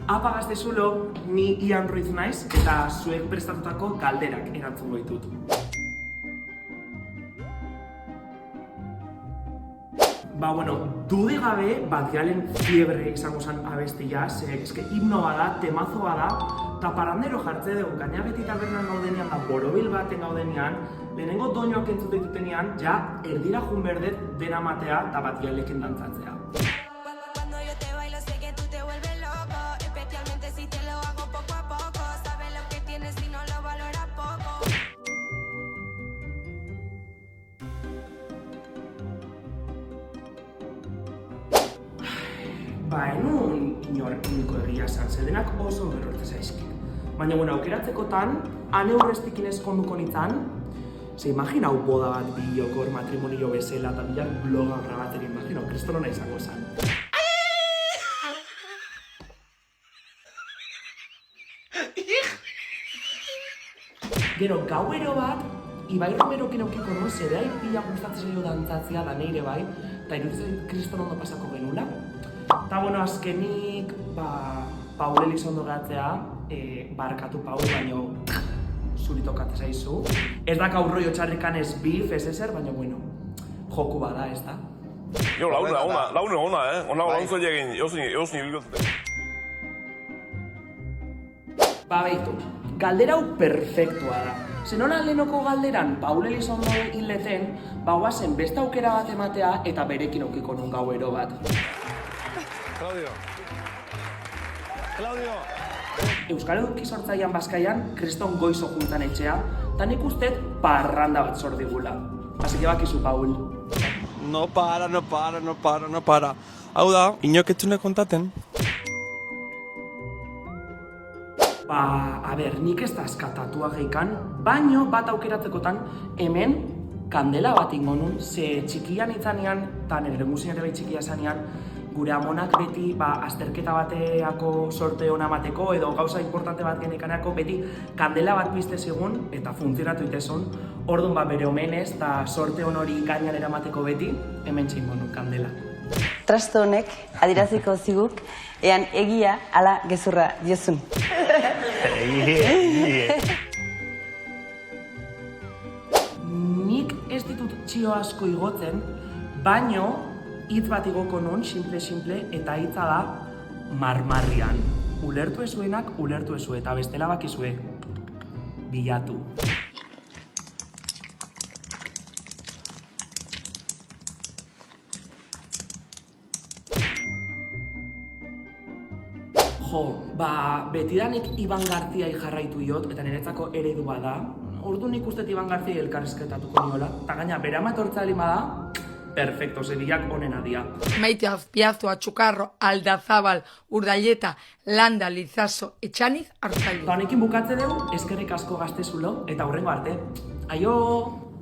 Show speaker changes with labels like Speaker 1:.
Speaker 1: Apa gaztezulo, ni Ian Ruiz naiz eta zuek prestatutako galderak erantzungo ditut. Dude gabe, Bad Gyalen Fiebre izango zen abestia, eske himno bada, temazo bada, eta parrandero jartze dugu, gaina beti tabernan gaudenean da borobil baten gaudenean, lehenengo doinoak entzute ditutenean, ja erdira jun berdet dena matea eta Bad Gyaleken dantzatzea. Enun inorko egia esan, zedenak oso berrortze zaizkit. Baina, aukeratzekotan, ane urrestikin eskonduko nintzen, ze imaginau boda bat bideokor matrimonio bezala eta bilak bloga grabateri, imaginau, kristonona izango zen. Gero, gauero bat, Ibai Romerokin aukiko non, zedai pila gustatzen zaio dantzatzea da neire bai, eta iruditzen kriston ondo pasako genula. Eta, azkenik, Paul Elizondo gatzea, barkatu Paul, baino zuri tokatzen zaizu. Ez da gaurroi otxarrikan ez bif, ez ezer, baina, joku bada, ez da.
Speaker 2: Jo, laune ona, ona launzo egin, jozin ibilgotzete.
Speaker 1: Behitu, galdera hau perfektua da. Zenona lehenoko galderan Paul Elizondo hileten, guazen beste aukera bat ematea eta berekin aukiko nun gauero bat.
Speaker 2: Claudio!
Speaker 1: Euskal Eduki sortzaian Bazkaian, kriston goizo juntan etxea, eta nik usteet parranda bat zor digula. Así que bakizu, Paul.
Speaker 3: No para. Hau da, inoketzune kontaten?
Speaker 1: Nik ez da eskatatua geikan, baino bat aukeratzekotan hemen kandela bat ingo nun, ze txikian itzanean, eta nire musien ere bai txikia zanean, gure amonak beti azterketa bateako sorte hona mateko edo gauza importante bat genekaneako beti kandela bat pizte zigun eta funtzionatu itezun. Orduan bere omenez eta sorte hon hori gainan eramateko beti, hemen txingo nun kandela.
Speaker 4: Trasto honek adiraziko ziguk, ean egia ala gezurra diozun.
Speaker 1: Nik ez ditut txio asko igotzen, baino hitz bat igoko nun, simple, eta hitza da marmarrian. Ulertu ezuenak, ulertu ezue, eta bestela bakizue, bilatu. Betidanik Iban Garziai jarraitu iot, eta niretzako eredu bada. Ordu nik uste Iban Garziai elkarrizketatuko niola, eta gaina bera matortza helin bada, perfecto, zebilak onena dia.
Speaker 5: Maite Azpiazu, Atxukarro, Aldazabal, Urdaieta, Landa, Lizaso, Etxaniz, Arzailu.
Speaker 1: Honekin bukatze dugu, eskerrik asko gaztezulo, eta hurrengo arte. Aio!